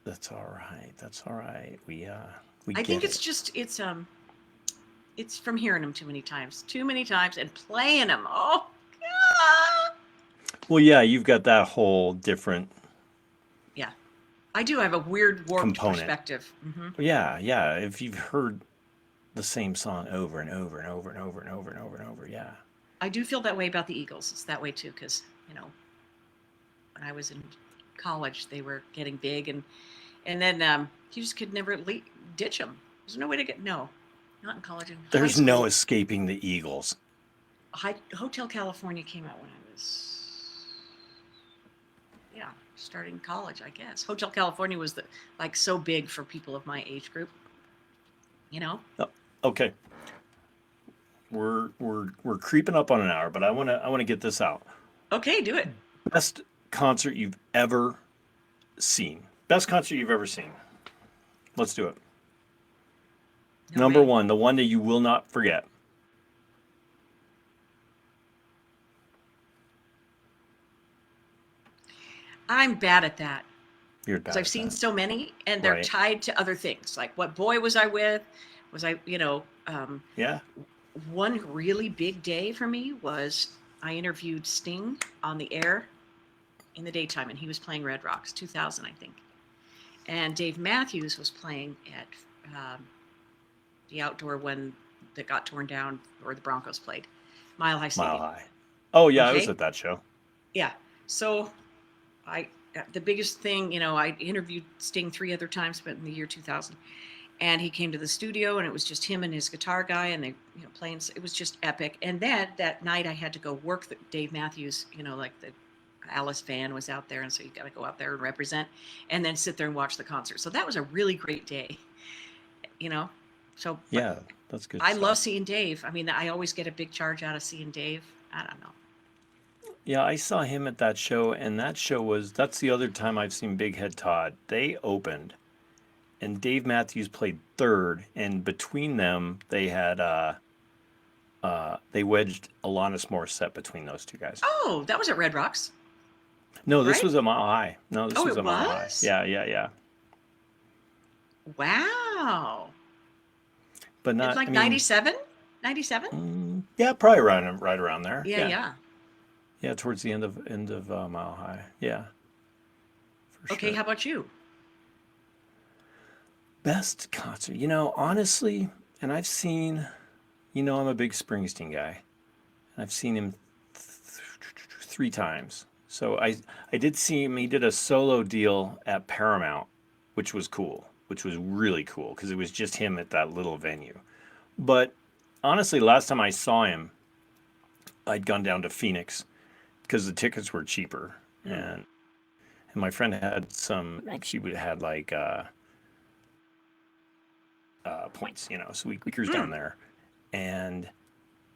That's all right. That's all right. We
I
get
think it's
it.
just it's from hearing them too many times and playing them. Oh, God.
Well, yeah, you've got that whole different.
Yeah, I do have a weird warped
Component.
perspective. Hmm.
Yeah, yeah. If you've heard the same song over and over and over and over and over and over and over, yeah.
I do feel that way about the Eagles. It's that way too, because when I was in college, they were getting big, and then you just could never ditch them. There's no way to not in college. In high
There's
school.
no escaping the Eagles.
Hotel California came out when I was starting college, I guess. Hotel California was so big for people of my age group.
Okay. We're creeping up on an hour, but I wanna get this out.
Okay, do it.
Best concert you've ever seen. Best concert you've ever seen. Let's do it.
No
Number
way.
one, the one that you will not forget.
I'm bad at that.
You're bad.
Because I've
at
seen
that.
so many, and they're
Right.
tied to other things. Like, what boy was I with? Was I,
Yeah.
one really big day for me was I interviewed Sting on the air in the daytime, and he was playing Red Rocks, 2000, I think. And Dave Matthews was playing at the outdoor one that got torn down, or the Broncos played, Mile High Stadium.
Mile High. Oh yeah, I was
Okay.
at that show.
Yeah. So I the biggest thing, I interviewed Sting 3 other times, but in the year 2000, and he came to the studio, and it was just him and his guitar guy, and they, playing. It was just epic. And then that night, I had to go work the Dave Matthews. Like the Alice van was out there, and so you got to go out there and represent, and then sit there and watch the concert. So that was a really great day. You know, so but
Yeah, that's good
I love
stuff.
seeing Dave. I mean, I always get a big charge out of seeing Dave. I don't know.
Yeah, I saw him at that show, and that's the other time I've seen Big Head Todd. They opened, and Dave Matthews played third, and between them they wedged Alanis Morissette between those two guys.
Oh, that was at Red Rocks,
No, this
right?
was a Mile High. No, this
Oh,
was
it
a Mile High.
was?
Yeah, yeah, yeah.
Wow.
But
It's
not,
like
I mean,
97? 97?
yeah, probably right around there.
Yeah,
Yeah,
yeah.
yeah, towards the end of Mile High. Yeah, for
Okay,
sure.
how about you?
Best concert, honestly, and I've seen, I'm a big Springsteen guy, and I've seen him 3 times. So I did see him. He did a solo deal at Paramount, which was cool, which was really cool because it was just him at that little venue. But honestly, last time I saw him, I'd gone down to Phoenix because the tickets were cheaper,
Mm.
and my friend had some. She would had like points, so we cruised down
Mm.
there, and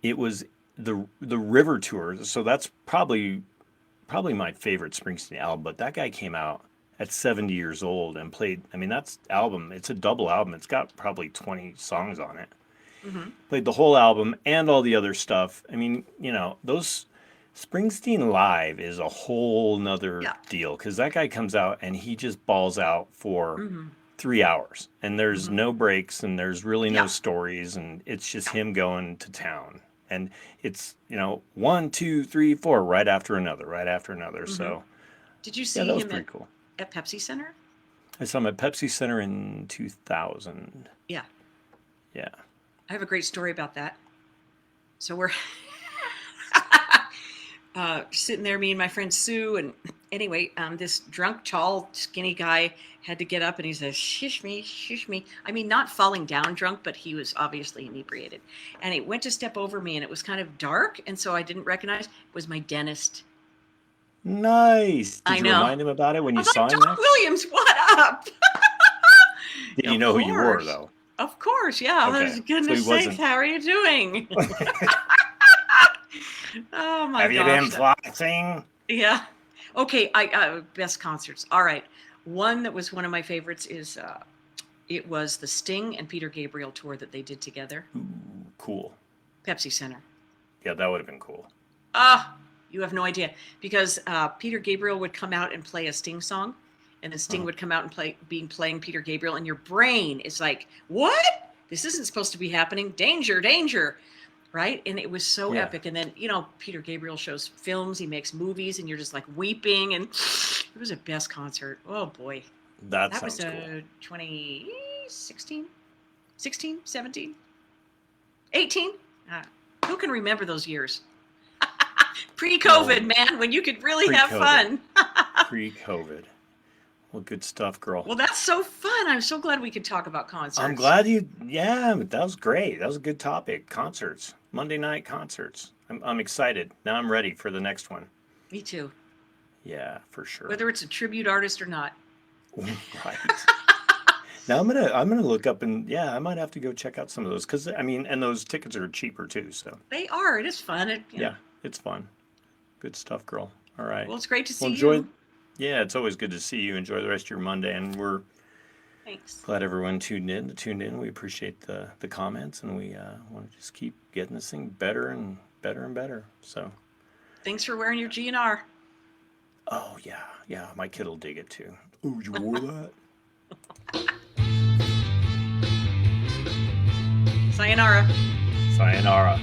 it was the river tour. So that's probably my favorite Springsteen album. But that guy came out at 70 years old and played. I mean, that's album. It's a double album. It's got probably 20 songs on it.
Hmm.
Played the whole album and all the other stuff. I mean, those Springsteen live is a whole nother
Yeah.
deal because that guy comes out and he just balls out for
Hmm.
3 hours, and there's
Hmm.
no breaks, and there's really no
Yeah.
stories, and it's just
Yeah.
him going to town. And it's, one, two, three, four, right after another, right after another.
Hmm.
So
Did you
yeah,
see
that was
him
pretty cool.
at Pepsi Center?
I saw him at Pepsi Center in 2000.
Yeah.
Yeah.
I have a great story about that. So we're sitting there, me and my friend Sue, and anyway, this drunk, tall, skinny guy had to get up, and he says, "Shush me, shush me." I mean, not falling down drunk, but he was obviously inebriated. And he went to step over me, and it was kind of dark, and so I didn't recognize it was my dentist.
Nice.
I
Did you
know.
remind him about it when
I
you
was like,
saw him
"Doc
next?
Williams, what up?"
Did you
Of
know who you were,
course.
though?
Of course, yeah. I was,
Okay. So he
goodness sakes,
wasn't.
how are you doing? Oh my
Have you been
gosh.
flossing?
Yeah. Okay. I best concerts. All right. One that was one of my favorites is it was the Sting and Peter Gabriel tour that they did together,
Ooh, cool.
Pepsi Center.
Yeah, that would have been cool.
Ah, you have no idea because Peter Gabriel would come out and play a Sting song, and then Sting
Uh-huh.
would come out and playing Peter Gabriel, and your brain is like, "What? This isn't supposed to be happening. Danger, danger." Right? And it was so
Yeah,
epic. And then, Peter Gabriel shows films, he makes movies, and you're just like weeping. And it was a best concert. Oh boy.
that
That was
sounds cool.
2016, 16, 17, 18. Who can remember those years? Pre-COVID,
Oh,
man, when you could really have
pre-COVID.
fun.
Pre-COVID. Well, good stuff, girl.
Well, that's so fun. I'm so glad we could talk about
I'm
concerts.
glad yeah, that was great. That was a good topic. Concerts, Monday night concerts. I'm excited. Now I'm ready for the next one.
Me too.
Yeah, for sure.
Whether it's a tribute artist or not.
Right. Now I'm gonna look up, and yeah, I might have to go check out some of those because I mean, and those tickets are cheaper too. So
They are. It is fun.
yeah, it's fun. Good stuff, girl. All right.
Well, it's great to
Well,
see
enjoy.
you.
Yeah, it's always good to see you. Enjoy the rest of your Monday, and we're
Thanks.
glad everyone tuned in. We appreciate the comments, and we want to just keep getting this thing better and better and better. So,
Thanks for wearing your GNR.
oh yeah, my kid will dig it too. Oh, you wore that?
Sayonara.
Sayonara.